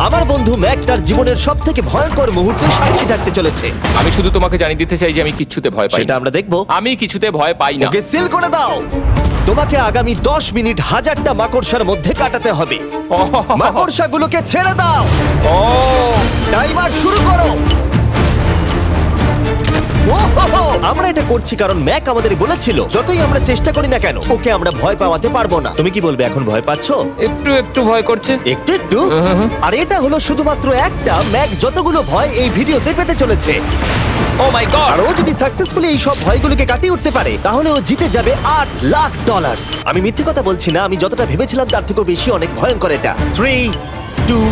আমার বন্ধু ম্যাক তার জীবনের সব থেকে ভয়ঙ্কর মুহূর্তে সাক্ষী থাকতে চলেছে। আমি শুধু তোমাকে জানিয়ে দিতে চাই যে আমি কিচ্ছুতে ভয় পাই সেটা না। আমরা দেখবো। আমি কিছুতে ভয় পাই না। ওকে সিল করে দাও। তোমাকে আগামী 10 মিনিট 1000টা মাকড়সার মধ্যে কাটাতে হবে। মাকড়সাগুলোকে ছেড়ে দাও। ও টাইমার শুরু করো। ওহো! আমরা এটা করছি কারণ ম্যাক আমাদের বলেছিল যতই আমরা চেষ্টা করি না কেন ওকে আমরা ভয় পাওয়াতে পারবো না। তুমি কি বলবে, এখন ভয় পাচ্ছো? একটু একটু ভয় করছে। একটু একটু? আর এটা হলো শুধুমাত্র একটা। ম্যাক যতগুলো ভয় এই ভিডিওতে পেতে চলেছে, ও মাই গড। আর ও যদি সাকসেসফুলি এই সব ভয়গুলোকে কাটিয়ে উঠতে পারে তাহলে ও জিতে যাবে $8,00,000। আমি মিথ্যে কথা বলছি না, আমি যতটা ভেবেছিলাম তার থেকেও বেশি অনেক ভয়ঙ্কর এটা। 3, 2,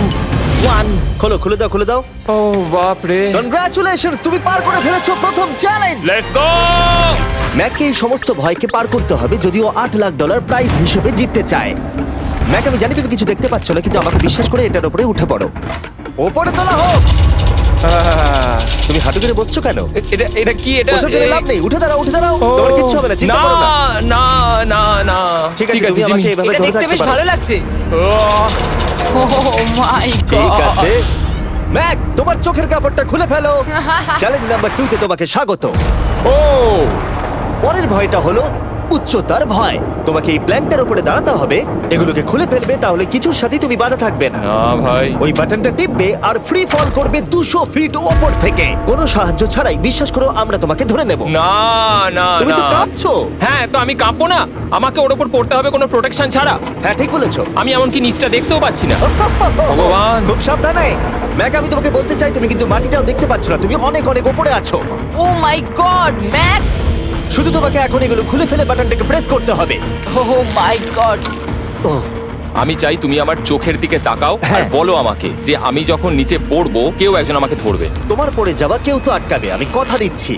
1 খোলো, খুলে দাও, খুলে দাও। ও বাপ রে। কনগ্রাচুলেশনস, তুমি পার করে ফেলেছো প্রথম চ্যালেঞ্জ। Let's go. ম্যাককে এই সমস্ত ভয়কে পার করতে হবে যদি ও $8,00,000 প্রাইজ হিসেবে জিততে চায়। ম্যাক, আমি জানি তুমি কিছু দেখতে পাচ্ছ না, কিন্তু আমাকে বিশ্বাস করে এটার উপরে উঠে পড়ো। ওপরে তোলা হোক। তুমি হাঁটু করে বসছো কেন? এটা এটা কি? এটা বসে গেলে লাভ নেই, উঠে দাঁড়াও, উঠে দাঁড়াও। তোমার কিচ্ছু হবে না, চিন্তা না করো না। না না না। ঠিক আছে, তুমি আমাকে এভাবে এটা ধরে দেখতে থাকতে বেশ পারো। ভালো লাগছে। ও ও মাই ঠিক গড। আছে ম্যাক, তোমার চোখের কাপড়টা খুলে ফেলো। চ্যালেঞ্জ নাম্বার 2 তে তোমাকে স্বাগত। ও পরের ভয়টা হলো উচ্চতার ভয়। তোমাকে এই প্ল্যানটার উপরে দাঁড়াতে হবে, এগুলোকে খুলে ফেলবে, তাহলে কিছুর সাথে তুমি বাধা থাকবে না। না ভাই। ওই বাটনটা টিপবে আর ফ্রি ফল করবে 200 ফিট ওপর থেকে। কোনো সাহায্য ছাড়াই, বিশ্বাস করো আমরা তোমাকে ধরে নেব। না না তুমি তো না। কাঁপছো। হ্যাঁ, তো আমি কাঁপবো না? আমাকে ওর উপর পড়তে হবে কোনো প্রোটেকশন ছাড়া? হ্যাঁ, ঠিক বলেছো। আমি এমনকি নিচটা দেখতেও পাচ্ছি না। ভগবান। খুব সাবধানে ম্যাক, আমি তোমাকে বলতে চাই তুমি কিন্তু মাটিটাও দেখতে পাচ্ছ না, তুমি অনেক অনেক উপরে আছো। ও মাই গড, ম্যাক। শুধু তোমাকে এখন এগুলো খুলে ফেলে বাটনটাকে প্রেস করতে হবে। ও মাই গড। ওহ, আমি চাই তুমি আমার চোখের দিকে তাকাও আর হ্যাঁ। বলো আমাকে যে আমি যখন নিচে পড়বো কেউ একজন আমাকে ধরবে। তোমার পড়ে যাওয়া কেউ তো আটকাবে, আমি কথা দিচ্ছি।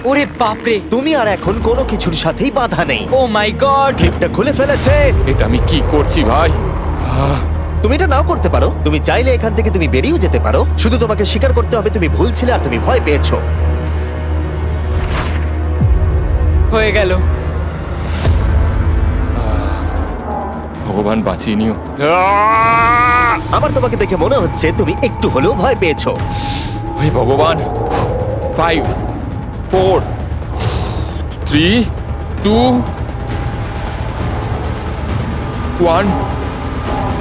ওরে বাপরে। তুমি আর এখন কোনো কিছুর সাথেই বাধা নেই। ও মাই গড। ক্লিপটা খুলে ফেলেছে। এটা আমি কি করছি ভাই? তুমি এটা নাও করতে পারো, তুমি চাইলে এখান থেকে তুমি বেরিয়েও যেতে পারো। শুধু তোমাকে স্বীকার করতে হবে তুমি ভুল ছিলে আর তুমি ভয় পেয়েছো। হয়ে গেল। ভগবান বাঁচিয়ে নিও। আমার তোমাকে দেখে মনে হচ্ছে তুমি একটু হলেও ভয় পেয়েছো। ওই ভগবান। 5 4 3 2 1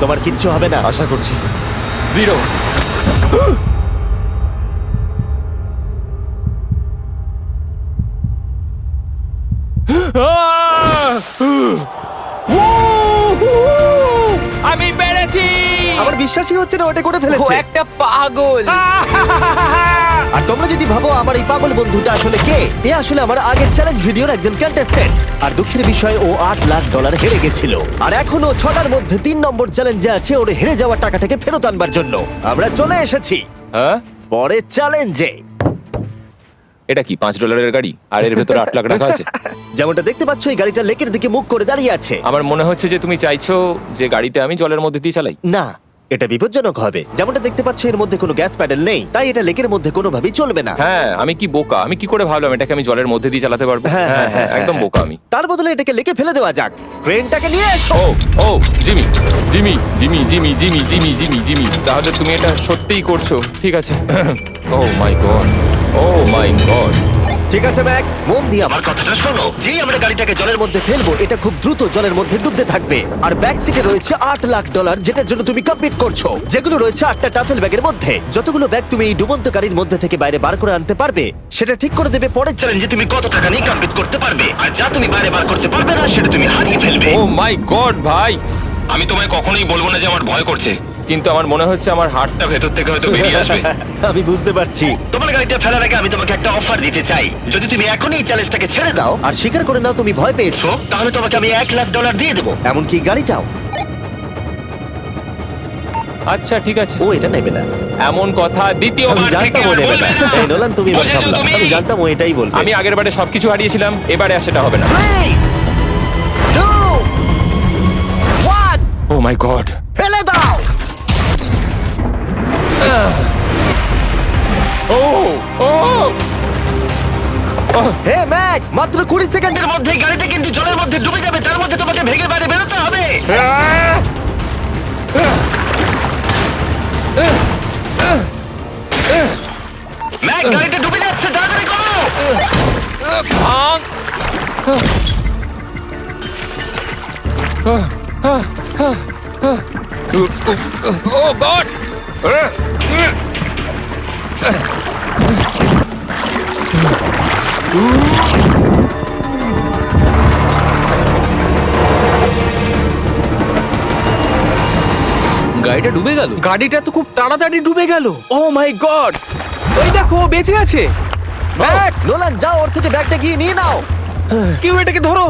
তোমার কিচ্ছু হবে না। আশা করছি 0। আমি পেরেছি। আমার বিশ্বাসই হচ্ছে না ওটা করে ও ফেলেছে। একটা পাগল। আর তোমরা যদি ভাবো আমার এই পাগল বন্ধুটা আসলে কে, এ আসলে আমার আগের চ্যালেঞ্জ ভিডিওর একজন কন্টেস্ট্যান্ট। আর দুঃখের বিষয়ে ও $8,00,000 হেরে গেছিল। আর এখনো 6টার মধ্যে 3 নম্বর চ্যালেঞ্জে আছে ওর হেরে যাওয়া টাকাটাকে ফেরত আনবার জন্য। আমরা চলে এসেছি হ্যাঁ, পরের চ্যালেঞ্জে। এটা কি $5 গাড়ি আর এর ভেতরে 8 লাখ টাকা আছে? যেমনটা দেখতে পাচ্ছ এই গাড়িটা লেকের দিকে মুখ করে দাঁড়িয়ে আছে। আমার মনে হচ্ছে যে তুমি চাইছো যে গাড়িটা আমি জলের মধ্যে দিয়ে চালাই। না, এটা বিপজ্জনক হবে। যেমনটা দেখতে পাচ্ছ এর মধ্যে কোনো গ্যাস প্যাডেল নেই, তাই এটা লেকের মধ্যে কোনোভাবেই চলবে না। হ্যাঁ, আমি কি বোকা! আমি কি করে ভাবলাম এটাকে আমি জলের মধ্যে দিয়ে চালাতে পারবো? হ্যাঁ, হ্যাঁ, হ্যাঁ, একদম হ্যাঁ। বোকা আমি। তার বদলে এটাকে লেকে ফেলে দেওয়া যাক। ক্রেনটাকে নিয়ে এসো। Oh oh Jimmy Jimmy Jimmy Jimmy Jimmy Jimmy Jimmy Jimmy তাহলে তুমি এটা সত্যিই করছো? ঠিক আছে। Oh my god, oh my god. ঠিক আছে ম্যাক, মন দিয়ে আমার কথাটা শোনো। যেই আমরা গাড়িটাকে জলের মধ্যে ফেলবো এটা খুব দ্রুত জলের মধ্যে ডুবতে থাকবে। আর ব্যাক সিটে রয়েছে $8,00,000 যেটার জন্য তুমি কমপ্লিট করছো, যেগুলো রয়েছে 8টা টাফেল ব্যাগের মধ্যে। যতগুলো ব্যাগ তুমি এই ডুবন্ত গাড়ির মধ্যে থেকে বাইরে বার করে আনতে পারবে সেটা ঠিক করে দেবে পরের চ্যালেঞ্জে তুমি কত টাকা নিয়ে কমপ্লিট করতে পারবে। আর যা তুমি বাইরে বার করতে পারবে না সেটা তুমি হারিয়ে ফেলবে। ও মাই গড ভাই, আমি তোমায় কখনোই বলবো না যে আমার ভয় করছে, কিন্তু আমার মনে হচ্ছে আমার হার্টটা ভেতর থেকে হয়তো বেরিয়ে আসবে। আমি বুঝতে পারছি। তোমার গাড়িটা ফেলার আগে আমি তোমাকে একটা অফার দিতে চাই। যদি তুমি এখনই এই চ্যালেঞ্জটাকে ছেড়ে দাও আর স্বীকার করে নাও তুমি ভয় পেয়েছো, তাহলে তোমাকে আমি $1,00,000 দিয়ে দেবো। এমনকি গাড়িটাও। আচ্ছা ঠিক আছে। ও এটা নেবে না। এমন কথা আমি দ্বিতীয়বার থেকে জানতাম ও আর নেবে না। বলবে না। এই নোলান, তুমি এবার বুঝেছো সামলাও। তুমি? আমি জানতাম ও এটাই বলবে। আমি আগের বারে সবকিছু হারিয়েছিলাম, এবারে আর সেটা হবে না। 3, 2, 1 ও মাই গড। ফেলে দাও। ও ও হে ম্যাক, মাত্র 20 সেকেন্ডের মধ্যে গাড়িটা কিন্তু জলের মধ্যে ডুবে যাবে। তার মধ্যে তোমাকে ভেঙে বাইরে বেরোতে হবে। ভাঙ। ও গড! গাড়িটা ডুবে গেল। গাড়িটা তো খুব তাড়াতাড়ি ডুবে গেল। ও মাই গড, ওই দেখো ও বেঁচে আছে। ব্যাগ, নোলান যাও, ওর থেকে ব্যাগটা গিয়ে নিয়ে নাও। কেউ এটাকে ধরো।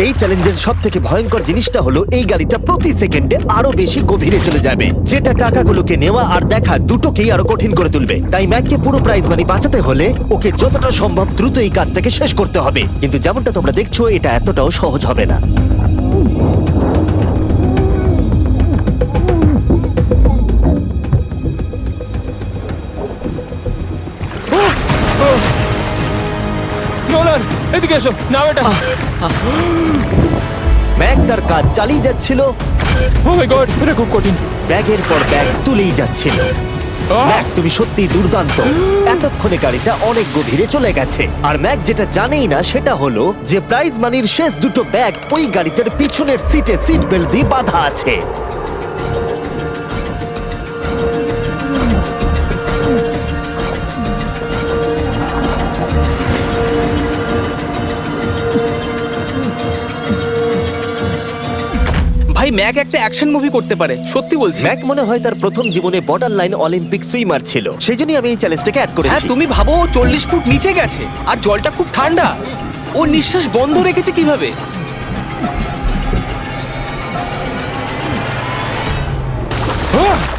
এই চ্যালেঞ্জের সব থেকে ভয়ঙ্কর জিনিসটা হলো এই গাড়িটা প্রতি সেকেন্ডে আরো বেশি গভীরে চলে যাবে, যেটা টাকাগুলোকে নেওয়া আর দেখা দুটোকেই আরো কঠিন করে তুলবে। তাই ম্যাককে পুরো প্রাইজ মানি বাঁচাতে হলে ওকে যতটা সম্ভব দ্রুত এই কাজটাকে শেষ করতে হবে। কিন্তু যেমনটা তোমরা দেখছো, এটা এতটাও সহজ হবে না। নোলান, এদিকে এসো। নাও এটা। ম্যাক তার কাজ চালিয়ে যাচ্ছিল, ও মাই গড, এটা খুব কঠিন। ব্যাগের পর ব্যাগ তুলেই যাচ্ছিল। ম্যাক, তুমি সত্যি দুর্দান্ত। এতক্ষণে গাড়িটা অনেক গভীরে চলে গেছে। আর ম্যাক যেটা জানেই না সেটা হলো যে প্রাইজ মানির শেষ দুটো ব্যাগ ওই গাড়িটার পিছনের সিটে সিট বেল্ট দিয়ে বাঁধা আছে। ভাই, ম্যাক একটা অ্যাকশন মুভি করতে পারে, সত্যি বলছি। ম্যাক মনে হয় তার প্রথম জীবনে বর্ডার লাইন অলিম্পিক সুইমার ছিল, সেই জন্যই আমি এই চ্যালেঞ্জটাকে অ্যাড হ্যাঁ, করেছি। তুমি ভাবো ও 40 ফুট নিচে গেছে আর জলটা খুব ঠান্ডা। ও নিঃশ্বাস বন্ধ রেখেছে কিভাবে?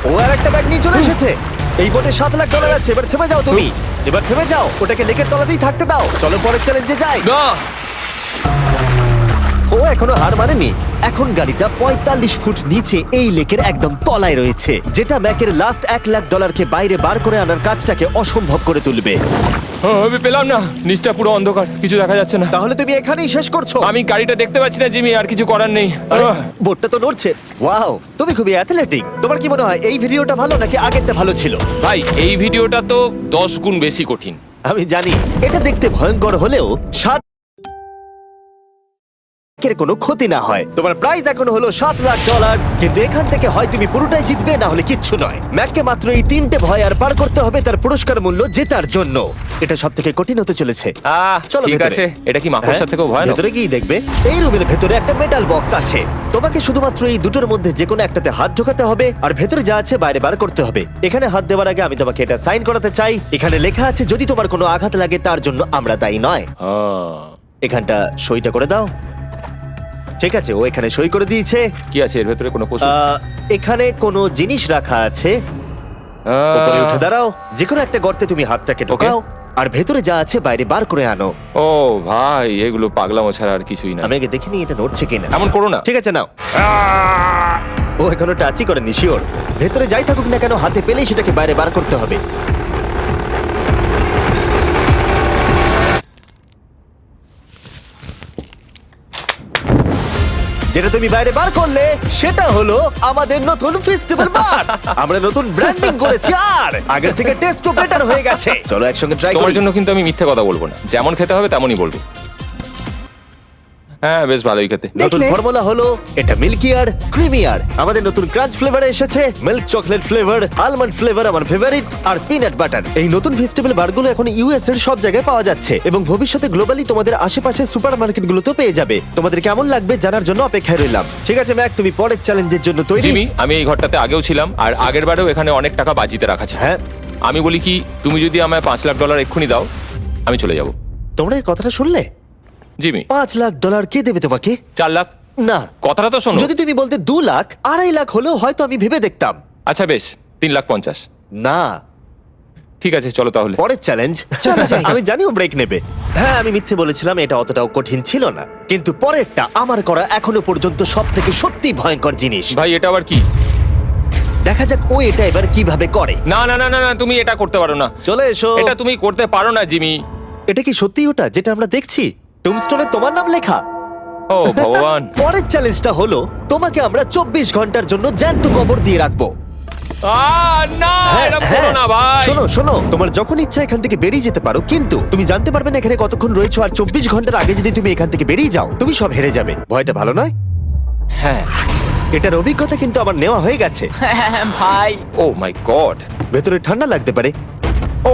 ও আর একটা ব্যাগ নিয়ে চলে এসেছে। এই বোটে $7,00,000 আছে। এবার থেমে যাও তুমি, এবার থেমে যাও। ওটাকে লেকের তলাতেই থাকতে দাও। চলো পরের চ্যালেঞ্জে যাই। না, ও এখনো হার মানেনি। এখন গাড়িটা 45 ফুট নিচে এই লেকের একদম তলায় রয়েছে, যেটা ম্যাকের লাস্ট $1,00,000কে বাইরে বার করে আনার কাজটাকে অসম্ভব করে তুলবে। আমি পেলাম না। নিচটা পুরো অন্ধকার, কিছু দেখা যাচ্ছে না। তাহলে তুমি এখানেই শেষ করছো? আমি গাড়িটা দেখতে পাচ্ছি না জিমি, আর কিছু করার নেই। আরে, বোটটা তো নড়ছে। ওয়াও, তুমি খুবই অ্যাথলেটিক। তোমার কি মনে হয় এই ভিডিওটা ভালো নাকি আগেরটা ভালো ছিল? ভাই, এই ভিডিওটা তো 10 গুণ বেশি কঠিন। আমি জানি এটা দেখতে ভয়ঙ্কর হলেও এর কোনো ক্ষতি না হয়। তোমার প্রাইস এখন হলো $7,00,000, কিন্তু এখান থেকে হয় তুমি পুরোটাই জিতবে, না হলে কিচ্ছু নয়। ম্যাককে মাত্র এই 3টে ভয় আর পার করতে হবে তার পুরস্কার মূল্য জেতার জন্য। এটা সব থেকে কঠিন হতে চলেছে। চলো ঠিক ভেতরে। আছে, এটা কি মাকড়সার হ্যাঁ, থেকেও ভয়ানক? ভেতরে গিয়ে দেখবে এই রুমের ভেতরে একটা মেটাল বক্স আছে। তোমাকে শুধুমাত্র এই দুটোর মধ্যে যে কোনো একটাতে হাত ঢোকাতে হবে, আর ভেতরে যা আছে বাইরে বার করতে হবে। এখানে হাত দেওয়ার আগে আমি তোমাকে এটা সাইন করাতে চাই। এখানে লেখা আছে যদি তোমার কোনো আঘাত লাগে তার জন্য আমরা দায়ী নয়। এখানটা সইটা করে দাও। ঠিক আছে, ও এখানে সই করে দিয়েছে। কি আছে এর ভেতরে? কোনো পশু? এখানে কোনো জিনিস রাখা আছে। উপরে উঠে দাঁড়াও, যে কোনো একটা গর্তে তুমি হাতটাকে ঢোকাও, আর ভেতরে যা আছে বাইরে বার করে আনো। ও ভাই, এগুলো পাগলামো ছাড়া আর কিছুই না। আমি আগে দেখিনি এটা নড়ছে কিনা। এমন করো না। ঠিক আছে, নাও। ও এখনো টাচই করেনি, শিওর। ভেতরে যাই থাকুক না কেন, হাতে পেলেই সেটাকে বাইরে বার করতে হবে। যেটা তুমি বাইরে বার করলে সেটা হলো আমাদের নতুন ফেস্টিভ্যাল বাস। আমরা নতুন ব্র্যান্ডিং করেছি আর আগের থেকে টেস্টও বেটার হয়ে গেছে। চলো একসঙ্গে ট্রাই তোমার করি। জন্য কিন্তু আমি মিথ্যে কথা বলবো না। যেমন খেতে হবে তেমনই বলবো। হ্যাঁ, বেশ ভালোই খেতে। নতুন ফর্মুলা হলো এটা মিল্কি আর ক্রিমি আর। আমাদের নতুন ক্রাঞ্চ ফ্লেভারে এসেছে milk chocolate flavour, almond flavour আমার ফেভারিট, আর পিনাট বাটার। এই নতুন ভেজিটেবল বারগুলো এখন ইউএস এর সব জায়গায় পাওয়া যাচ্ছে এবং ভবিষ্যতে গ্লোবালি তোমাদের আশেপাশে সুপারমার্কেটগুলোতেও পেয়ে যাবে। তোমাদের কেমন লাগবে জানার জন্য অপেক্ষায় রইলাম। ঠিক আছে ম্যাক, তুমি পরের চ্যালেঞ্জের জন্য তৈরি? জিমি, আমি এই ঘরটাতে আগেও ছিলাম, আর আগের বারেও এখানে অনেক টাকা বাজিতে রাখা ছিল। হ্যাঁ, আমি বলি কি, তুমি যদি আমায় $5,00,000 এক্ষুনি দাও, আমি চলে যাব। তোমরা এই কথাটা শুনলে? জিমি, $5,00,000 কে দেবে তোমাকে? 4 লাখ। না, কথাটা তো শোনো। যদি তুমি বলতে 2 লাখ, 2.5 লাখ হলেও হয়তো আমি ভেবে দেখতাম। আচ্ছা বেশ, 3,50,000। না, ঠিক আছে, চলো তাহলে। পরের চ্যালেঞ্জ। আমি জানি ও ব্রেক নেবে। হ্যাঁ, আমি মিথ্যে বলেছিলাম, এটা অতটাও কঠিন ছিল না। কিন্তু পরেরটা আমার করা এখনো পর্যন্ত সব থেকে সত্যি ভয়ঙ্কর জিনিস। ভাই, এটা আবার কি? দেখা যাক ও এটা এবার কিভাবে করে। না না না না না, তুমি এটা করতে পারো না। চলে এসো। এটা তুমি করতে পারো না জিমি। এটা কি সত্যি ওটা যেটা আমরা দেখছি? টুমস্টোনে তোমার নাম লেখা। ও ভগবান। পরের চ্যালেঞ্জটা হলো তোমাকে আমরা 24 ঘন্টার জন্য জ্যান্ত কবর দিয়ে রাখবো। না এরকম করো না ভাই। শোনো শোনো, তোমার যখন ইচ্ছা এখান থেকে বেরিয়ে যেতে পারো, কিন্তু তুমি জানতে পারবে না এখানে কতক্ষণ রয়েছো। আর 24 ঘন্টার আগে যদি তুমি এখান থেকে বেরিয়ে যাও, তুমি সব হেরে যাবে। ভয়টা ভালো নয়? হ্যাঁ। এটার অভিজ্ঞতা কিন্তু আমার নেওয়া হয়ে গেছে। ভাই ও মাই গড। ভেতরে ঠান্ডা লাগতে পারে। ও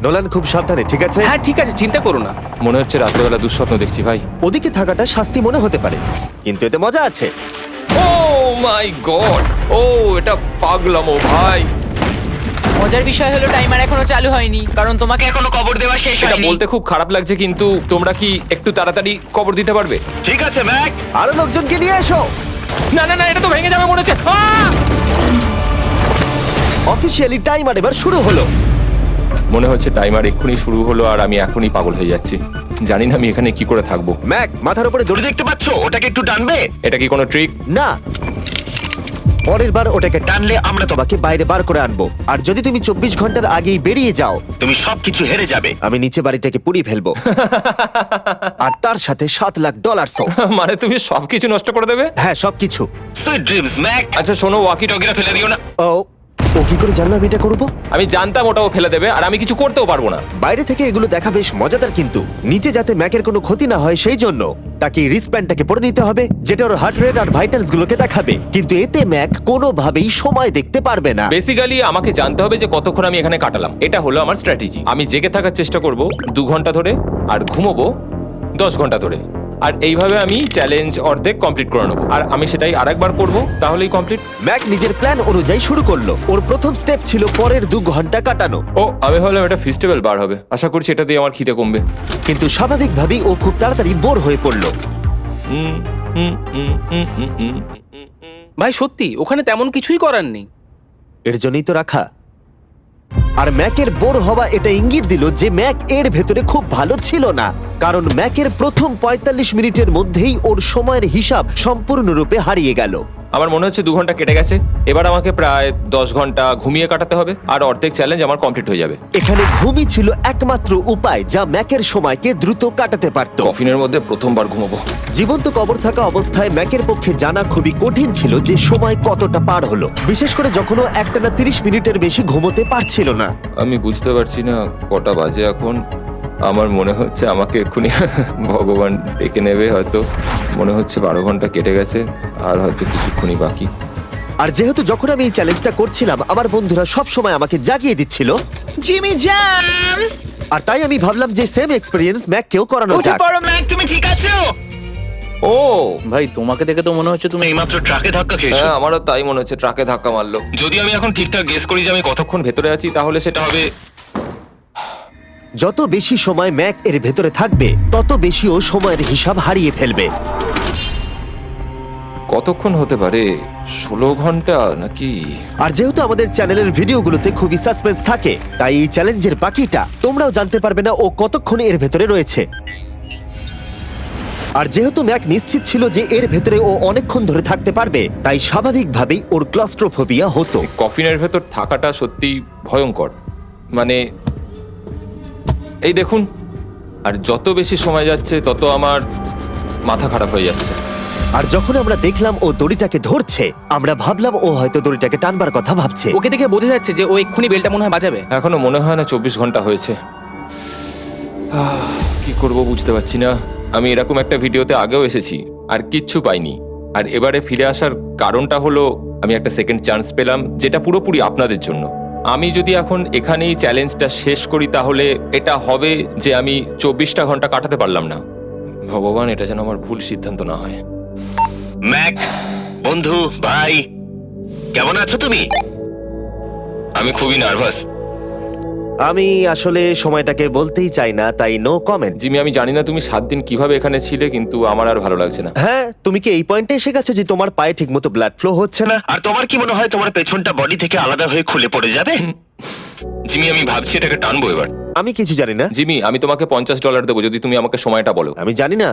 নোলান, খুব সাবধানে, ঠিক আছে? হ্যাঁ ঠিক আছে, চিন্তা করো না। মনে হচ্ছে রাত্রেবেলা দুঃস্বপ্ন দেখছি ভাই। ওদিকে থাকাটা শাস্তি মনে হতে পারে, কিন্তু এতে মজা আছে। Oh my god. ও এটা পাগলামো ভাই। মজার বিষয় হলো টাইমার এখনো চালু হয়নি, কারণ তোমাকে এখনো কবর দেওয়া শেষ এটা হয়নি। বলতে খুব খারাপ লাগছে, কিন্তু তোমরা কি একটু তাড়াতাড়ি কবর দিতে পারবে? ঠিক আছে ম্যাক, আরো লোকজনকে নিয়ে এসো। না না না, এটা তো ভেঙে যাবে মনে হচ্ছে। অফিসিয়ালি টাইমার এবার শুরু হলো। মনে হচ্ছে টাইমার এক্ষুনি শুরু হলো আর আমি এখনই পাগল হয়ে যাচ্ছি। জানি না আমি এখানে কি করে থাকবো। ম্যাক, মাথার উপরে দড়ি দেখতে পাচ্ছো? ওটাকে একটু টানবে। এটা কি কোনো ট্রিক? না, পরের বার ওটাকে টানলে আমরা তোমাকে বাইরে বার করে আনবো। আর যদি তুমি 24 ঘন্টার আগেই বেরিয়ে যাও, তুমি সবকিছু হেরে যাবে। আমি নিচে বাড়িটাকে পুড়িয়ে ফেলবো। আর তার সাথে $7 লাখ। মানে তুমি সবকিছু নষ্ট করে দেবে? হ্যাঁ, সবকিছু। Sweet dreams Mac. আচ্ছা শোনো, ওয়াকি টকিটা ফেলে দিও না। ও কি করে জানলাম এটা করবো? আমি জানতাম ওটাও ফেলে দেবে আর আমি কিছু করতেও পারবো না। বাইরে থেকে এগুলো দেখা বেশ মজাদার, কিন্তু নিচে যাতে ম্যাকের কোনো ক্ষতি না হয় সেই জন্য তাকে রিস্টব্যান্ডটাকে পরে নিতে হবে, যেটা ওর হার্ট রেট আর ভাইটালস গুলোকে দেখাবে। কিন্তু এতে ম্যাক কোনোভাবেই সময় দেখতে পারবে না। বেসিক্যালি আমাকে জানতে হবে যে কতক্ষণ আমি এখানে কাটালাম। এটা হলো আমার স্ট্র্যাটেজি। আমি জেগে থাকার চেষ্টা করব 2 ঘন্টা ধরে আর ঘুমোবো 10 ঘন্টা ধরে। আর এইভাবে আমি চ্যালেঞ্জ অর্ধেক কমপ্লিট করে নেবো। আর আমি সেটাই আরেকবার করব, তাহলেই কমপ্লিট। ম্যাক নিজের প্ল্যান অনুযায়ী শুরু করলো। ওর প্রথম স্টেপ ছিল পরের 2 ঘন্টা কাটানো। ও আমি ভাবলাম এটা ফেস্টিভ্যাল বার হবে। আশা করছি এটা দিয়ে আমার খিদে কমবে। কিন্তু স্বাভাবিকভাবেই ও খুব তাড়াতাড়ি বোর হয়ে পড়লো। ভাই সত্যি ওখানে তেমন কিছুই করার নেই। এর জন্যই তো রাখা। আর ম্যাকের বোর হওয়া এটা ইঙ্গিত দিল যে ম্যাক এর ভেতরে খুব ভালো ছিল না, কারণ ম্যাকের প্রথম 45 মিনিটের মধ্যেই ওর সময়ের হিসাব সম্পূর্ণরূপে হারিয়ে গেল। আমার মনে হচ্ছে 2 ঘন্টা কেটে গেছে। এবার আমাকে প্রায় 10 ঘন্টা ঘুমিয়ে কাটাতে হবে আর অর্ধেক চ্যালেঞ্জ আমার কমপ্লিট হয়ে যাবে। এখানে ঘুমই ছিল একমাত্র উপায় যা ম্যাকের সময়কে দ্রুত কাটাতে পারত। কফিনের মধ্যে প্রথমবার ঘুমাবো। জীবন্ত কবর থাকা অবস্থায় ম্যাকের পক্ষে জানা খুবই কঠিন ছিল যে সময় কতটা পার হলো, বিশেষ করে যখন ও একটানা 30 মিনিটের বেশি ঘুমোতে পারছিল না। আমি বুঝতে পারছি না কটা বাজে এখন। আমার মনে হচ্ছে আমাকে এক্ষুনি ভগবান ডেকে নেবে হয়তো। মনে হচ্ছে 12 ঘন্টা কেটে গেছে আর হয়তো কিছুক্ষণই বাকি। আর যেহেতু যখন আমি এই চ্যালেঞ্জটা করছিলাম আমার বন্ধুরা সব সময় আমাকে জাগিয়ে দিচ্ছিল, জিমি জ্যাম। আর তাই আমি ভাবলাম যে সেম এক্সপেরিয়েন্স ম্যাককেও করানো উঠে যাক। পড়ো ম্যাক, তুমি ঠিক আছো? ও ভাই তোমাকে দেখে তো মনে হচ্ছে তুমি এইমাত্র ট্রাকে ধাক্কা খেয়েছো। হ্যাঁ, আমারও তাই মনে হচ্ছে। ট্রাকে ধাক্কা মারলো। যদি আমি এখন ঠিকঠাক গেস করি যে আমি কতক্ষণ ভেতরে আছি তাহলে সেটা হবে। যত বেশি সময় ম্যাক এর ভেতরে থাকবে তত বেশি ও সময়ের হিসাব হারিয়ে ফেলবে। কতক্ষণ হতে পারে? 16 ঘন্টা নাকি? আর যেহেতু আমাদের চ্যানেলের ভিডিওগুলোতে খুবই সাসপেন্স থাকে, তাই এই চ্যালেঞ্জের বাকিটা তোমরাও জানতে পারবে না ও কতক্ষণ এর ভেতরে রয়েছে। আর যেহেতু ম্যাক নিশ্চিত ছিল যে এর ভেতরে ও অনেকক্ষণ ধরে থাকতে পারবে, তাই স্বাভাবিকভাবেই ওর ক্লস্ট্রোফোবিয়া হতো। কফিনের ভেতর থাকাটা সত্যি ভয়ঙ্কর। মানে এই দেখুন, আর যত বেশি সময় যাচ্ছে তত আমার মাথা খারাপ হয়ে যাচ্ছে। আর যখন আমরা দেখলাম ও দড়িটাকে ধরছে, আমরা ভাবলাম ও হয়তো দড়িটাকে টানবার কথা ভাবছে। ওকে দেখে বোঝা যাচ্ছে যে ও এক্ষুনি বেলটা মনে হয় বাজাবে। এখনো মনে হয় না 24 ঘন্টা হয়েছে। কি করব বুঝতে পারছি না। আমি এরকম একটা ভিডিওতে আগেও এসেছি আর কিচ্ছু পাইনি। আর এবারে ফিরে আসার কারণটা হলো আমি একটা সেকেন্ড চান্স পেলাম, যেটা পুরোপুরি আপনাদের জন্য। আমি যদি এখন এখানেই চ্যালেঞ্জটা শেষ করি তাহলে এটা হবে যে আমি 24টা ঘন্টা কাটাতে পারলাম না। ভগবান, এটা যেন আমার ভুল সিদ্ধান্ত না হয়। ম্যাক, বন্ধু, ভাই, কেমন আছো তুমি? আমি খুবই নার্ভাস। আমি আসলে সময়টাকে বলতেই চাই না, তাই নো কমেন্ট। জিমি, আমি জানি না তুমি 7 দিন কিভাবে এখানে ছিলে, কিন্তু আমার আর ভালো লাগছে না। হ্যাঁ, তুমি কি এই পয়েন্টে এসে গেছো যে তোমার পায়ে ঠিকমতো ব্লাড ফ্লো হচ্ছে না? আর তোমার কি মনে হয় তোমার পেছনটা বডি থেকে আলাদা হয়ে খুলে পড়ে যাবে? জিমি, আমি ভাবছি এটাকে টানবো এবার। আমি কিছু জানি না। জিমি, আমি তোমাকে $50 দেবো যদি তুমি আমাকে সময়টা বলো। আমি জানি না।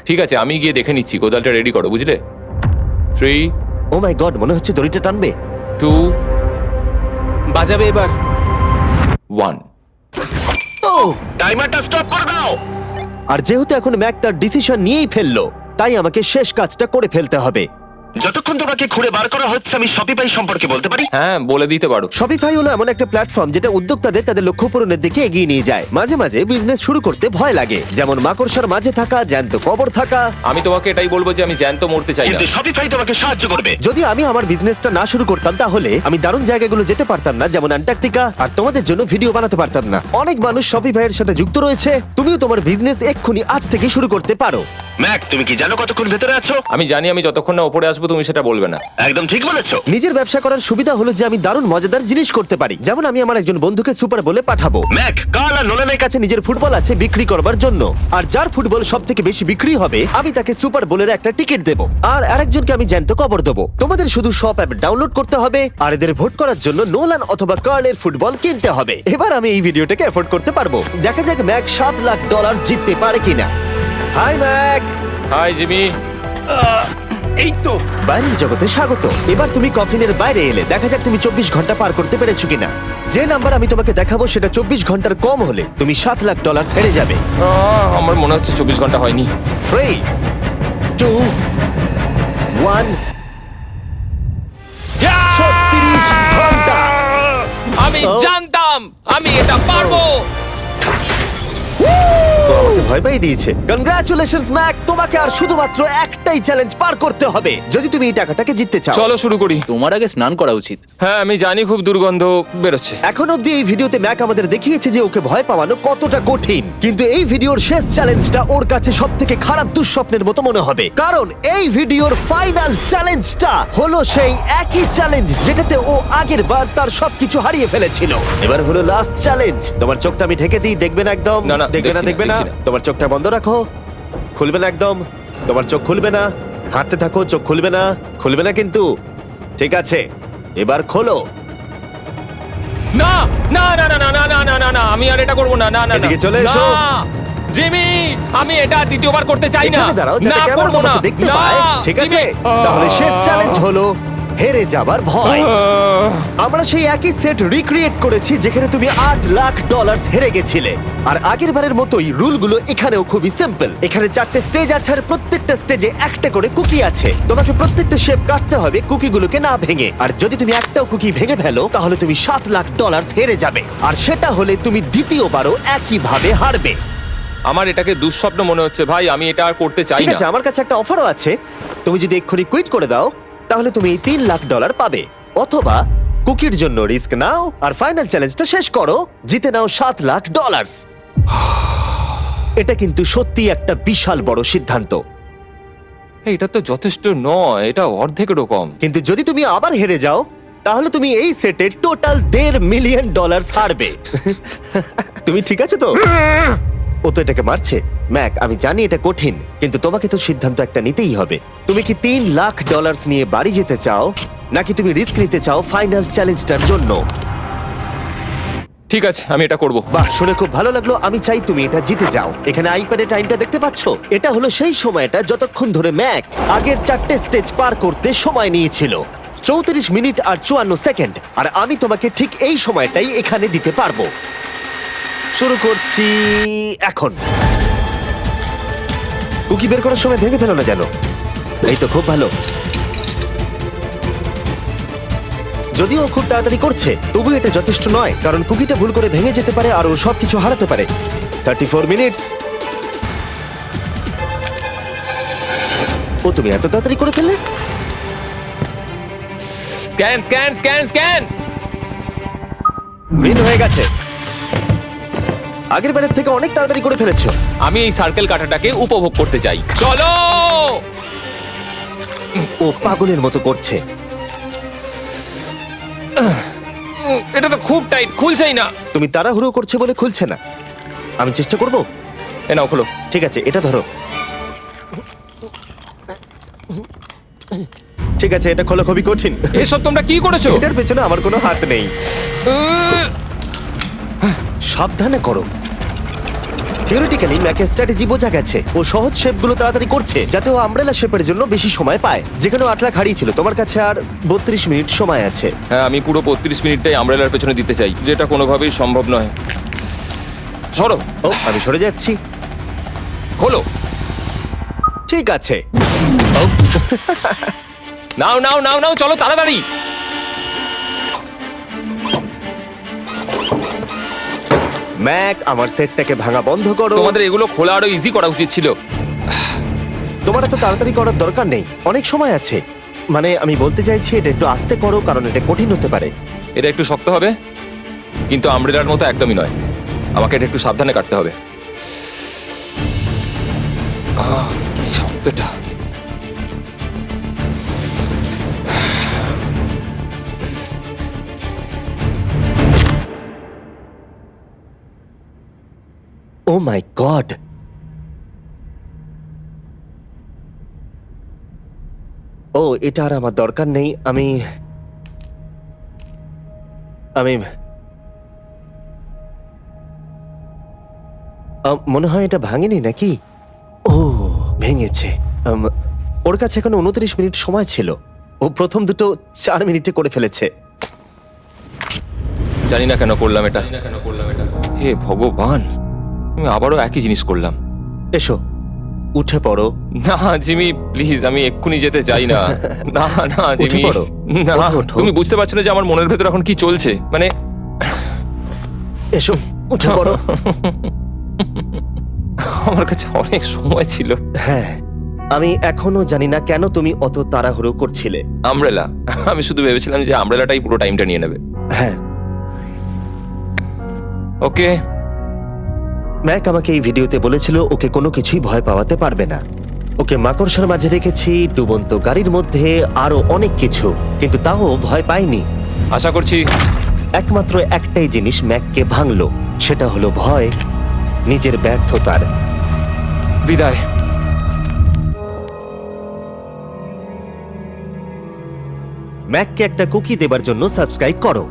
ঠিক আছে, আমি গিয়ে দেখে নিচ্ছি। কোদালটা রেডি করো, বুঝলে? 3, ও মাই গড, মনে হচ্ছে দড়িটা টানবে। 2, বাজাবে এবার। 1। ও! টাইমারটা স্টপ করে দাও। আর যেহেতু এখন ম্যাক তার ডিসিশন নিয়েই ফেললো, তাই আমাকে শেষ কাজটা করে ফেলতে হবে। যতক্ষণ তোমাকে খুঁড়ে বার করা হচ্ছে আমি শপিফাই সম্পর্কে বলতে পারি। হ্যাঁ, বলে দিতে পারো। শপিফাই হলো এমন একটা প্ল্যাটফর্ম যেটা উদ্যোক্তাদের তাদের লক্ষ্য পূরণের দিকে এগিয়ে নিয়ে যায়। মাঝে মাঝে বিজনেস শুরু করতে ভয় লাগে, যেমন মাকড়সার মাঝে থাকা, জ্যান্ত কবর থাকা। আমি তোমাকে এটাই বলবো যে আমি জ্যান্ত মরতে চাই না। কিন্তু শপিফাই তোমাকে সাহায্য করবে। যদি আমি আমার বিজনেসটা না শুরু করতাম তাহলে আমি দারুণ জায়গাগুলো যেতে পারতাম না, যেমন অ্যান্টার্কটিকা, আর তোমাদের জন্য ভিডিও বানাতে পারতাম না। অনেক মানুষ শপিফাইয়ের সাথে যুক্ত রয়েছে। তুমিও তোমার বিজনেস এক্ষুনি আজ থেকে শুরু করতে পারো। ম্যাক, তুমি কি জানো কতক্ষণ ভেতরে আছো? আমি জানি, আমি যতক্ষণ না উপরে আসবো তুমি সেটা বলবে না। একদম ঠিক বলেছো। নিজের ব্যবসা করার সুবিধা হলো যে আমি দারুণ মজাদার জিনিস করতে পারি। যেমন আমি আমার একজন বন্ধুকে সুপার বলে পাঠাবো। ম্যাক, কার্ল আর নোলানের কাছে নিজের ফুটবল আছে বিক্রি করবার জন্য, আর যার ফুটবল সব থেকে বেশি বিক্রি হবে আমি তাকে সুপার বোলের একটা টিকিট দেবো, আর আরেকজনকে আমি জ্যান্ত কবর দেবো। তোমাদের শুধু শপ অ্যাপ ডাউনলোড করতে হবে আর এদের ভোট করার জন্য নোলান অথবা কার্লের ফুটবল কিনতে হবে। এবার আমি এই ভিডিওটাকে এফোর্ড করতে পারবো। দেখা যাক ম্যাক $7 লাখ জিততে পারে কিনা। Hi Mac. Hi Jimmy. এই তো। বাইরের জগতে স্বাগত। এবার তুমি কফিনের বাইরে এলে, দেখা যাক তুমি 24 ঘন্টা পার করতে পেরেছো কিনা। যে নাম্বার আমি তোমাকে দেখাবো সেটা 24 ঘন্টার কম হলে তুমি $7 লাখ হেরে যাবে। আমার মনে হচ্ছে 24 ঘন্টা হয়নি। 3, 2, 1। 36 ঘন্টা। আমি ও। জানতাম আমি এটা পারবো। তো আমাকে ভয় পাই দিয়েছে। কনগ্রাচুলেশনস ম্যাক, তোমাকে আর শুধুমাত্র একটাই চ্যালেঞ্জ পার করতে হবে যদি তুমি এই টাকাটাকে জিততে চাও। চলো শুরু করি। তোমার আগে স্নান করা উচিত। হ্যাঁ, আমি জানি খুব দুর্গন্ধ বেরোচ্ছে। এখন অব্দি এই ভিডিওতে ম্যাক আমাদের দেখিয়েছে যে ওকে ভয় পাওয়ানো কতটা কঠিন, কিন্তু এই ভিডিওর শেষ চ্যালেঞ্জটা ওর কাছে সবথেকে খারাপ দুঃস্বপ্নের মতো মনে হবে, কারণ এই ভিডিওর ফাইনাল চ্যালেঞ্জটা হলো সেই একই চ্যালেঞ্জ যেটাতে ও আগের বার তার সবকিছু হারিয়ে ফেলেছিল। এবার হলো লাস্ট চ্যালেঞ্জ। তোমার চোখটা আমি ঢেকে দিই, দেখবে না একদম? না, না, দেখবে না, দেখছি না, দেখবে না। দেখছি না। তোমার চোখটা বন্ধ রাখো, খুলবে না একদম। তোমার চোখ খুলবে না, হাঁটতে থাকো, চোখ খুলবে না, খুলবে না কিন্তু। ঠিক আছে, এবার খোলো। না না না না না না না না না না, আমি আর এটা করবো না। না না না এদিকে চলে এসো। না, জিমি, আমি এটা দ্বিতীয়বার করতে চাই না। এখানে দাঁড়াও না, যাতে ক্যামেরা করবো না। তোমাকে দেখতে না, পায়। ঠিক আছে, জিমি। তাহলে শেষ চ্যালেঞ্জ হলো হেরে যাবার ভয়। আমরা সেই একই সেট রিক্রিয়েট করেছি যেখানে তুমি $8 লাখ হেরে গেছিলে। আর আগের বারের মতোই রুলগুলো এখানেও খুবই সিম্পল। এখানে 4টে স্টেজ আছে আর প্রত্যেকটা স্টেজে একটা করে কুকি আছে। তোমাকে প্রত্যেকটা শেপ কাটতে হবে কুকিগুলোকে না ভেঙে, আর যদি তুমি একটাও কুকি ভেঙে ফেলো তাহলে তুমি $7 লাখ হেরে যাবে, আর সেটা হলে তুমি দ্বিতীয়বারও একইভাবে হারবে। আমার এটাকে দুঃস্বপ্ন মনে হচ্ছে ভাই, আমি এটা আর করতে চাই ঠিক না। আছে, আমার কাছে একটা অফারও আছে। তুমি যদি এক্ষুনি কুইট করে দাও তাহলে তুমি $3 লাখ পাবে, অথবা কুকির জন্য রিস্ক নাও আর ফাইনাল চ্যালেঞ্জটা শেষ করো, জিতে নাও $7 লাখ। এটা কিন্তু সত্যি একটা বিশাল বড় সিদ্ধান্ত, এটা তো যথেষ্ট নয়, এটা অর্ধেকেরও কম। কিন্তু যদি তুমি আবার হেরে যাও তাহলে তুমি এই সেটে টোটাল $1.5 মিলিয়ন হারবে। তুমি ঠিক আছো তো? ও তো এটাকে মারছে। ম্যাক, আমি জানি এটা কঠিন, কিন্তু তোমাকে তো সিদ্ধান্ত একটা নিতেই হবে। তুমি কি $3 লাখ নিয়ে বাড়ি যেতে চাও, নাকি তুমি রিস্ক নিতে চাও ফাইনাল চ্যালেঞ্জটার জন্য? ঠিক আছে, আমি এটা করব। বাহ, শুনে খুব ভালো লাগলো। আমি চাই তুমি এটা জিতে যাও। এখানে আইপ্যাডে টাইমটা দেখতে পাচ্ছো? এটা হলো সেই সময়টা যতক্ষণ ধরে ম্যাক আগের 4টে স্টেজ পার করতে সময় নিয়েছিল, 34 মিনিট আর 54 সেকেন্ড। আর আমি তোমাকে ঠিক এই সময়টাই এখানে দিতে পারবো। শুরু করছি এখন। কুকি বের করার সময় ভেঙে ফেলো না যেন। এই তো, খুব ভালো। যদিও ও খুব তাড়াতাড়ি করছে, তবু এটা যথেষ্ট নয়, কারণ কুকিটা ভুল করে ভেঙে যেতে পারে আর ও সবকিছু হারাতে পারে। 34 মিনিটস। ও, তুমি এত তাড়াতাড়ি করে ফেললে? Scan scan scan scan. Green হয়ে গেছে। আগের বারের থেকে অনেক তাড়াতাড়ি করে ফেলেছো। আমি এই সার্কেল কাটাটাকে উপভোগ করতে চাই। চলো। ও পাগলের মতো করছে। এটা তো খুব টাইট, খুলছেই না। তুমি তাড়াহুড়ো করছে বলে খুলছে না। আমি চেষ্টা করব। এ নাও, খোলো। ঠিক আছে, এটা ধরো। ঠিক আছে, এটা খোলা খুবই কঠিন। এসব তোমরা কি করেছো? এটার পেছনে আমার কোনো হাত নেই। সাবধানে করো। থিওরিটিক্যালি ম্যাকের স্ট্র্যাটেজি বোঝা গেছে। ও সহজ শেপগুলো তাড়াতাড়ি করছে যাতে ও আমব্রেলা শেপের জন্য বেশি সময় পায়। যেখানে 8 লাখ হারিয়েছিল, তোমার কাছে আর 32 মিনিট সময় আছে। হ্যাঁ, আমি পুরো 32 মিনিটটাই আমব্রেলার পেছনে দিতে চাই, যেটা কোনোভাবেই সম্ভব নয়। সরো। ও, আমি সরে যাচ্ছি। খোলো। ঠিক আছে। ও, নাও নাও নাও নাও, চলো তাড়াতাড়ি। ম্যাক, আমার সেটটাকে ভাঙা বন্ধ করো। তোমাদের এগুলো খোলা আরো ইজি করা উচিত ছিল। তোমার এত তাড়াতাড়ি করার দরকার নেই, অনেক সময় আছে। মানে আমি বলতে চাইছি এটা একটু আস্তে করো, কারণ এটা কঠিন হতে পারে। এটা একটু শক্ত হবে, কিন্তু আমব্রেলার মতো একদমই নয়। আমাকে এটা একটু সাবধানে কাটতে হবে। কি শক্ত এটা। ও মাই গড, ও এটা আর আমার দরকার নেই। আমি মনে হয় এটা ভাঙেনি নাকি? ও ভেঙেছে। ওর কাছে এখন 29 মিনিট সময় ছিল। ও প্রথম দুটো 4 মিনিটে করে ফেলেছে। জানি না কেন করলাম এটা। হে ভগবান, আমি আবারও একই জিনিস করলাম। এসো, উঠে পড়ো। না জিমি প্লিজ, আমি এক্ষুনি যেতে চাই না। না না উঠে জিমি, পড়ো। না। ওঠো, ওঠো। তুমি বুঝতে পারছো না যে আমার মনের ভেতর এখন কি চলছে? মানে এসো, উঠে পড়ো। আমার কাছে অনেক সময় ছিল। হ্যাঁ, আমি এখনো জানি না কেন তুমি অত তাড়াহুড়ো করছিলে। আমব্রেলা, আমি শুধু ভেবেছিলাম যে আমব্রেলাটাই পুরো টাইমটা নিয়ে নেবে। হ্যাঁ, ওকে। ম্যাক আমাকে এই ভিডিওতে বলেছিল ওকে কোনো কিছুই ভয় পাওয়াতে পারবে না। ওকে মাকড়সার মাঝে রেখেছি, ডুবন্ত গাড়ির মধ্যে, আরো অনেক কিছু, কিন্তু তাও ভয় পাইনি। আশা করছি একমাত্র একটাই জিনিস ম্যাককে ভাঙলো, সেটা হলো ভয়, নিজের ব্যর্থতার। বিদায়। ম্যাককে একটা কুকি দেবার জন্য সাবস্ক্রাইব করো।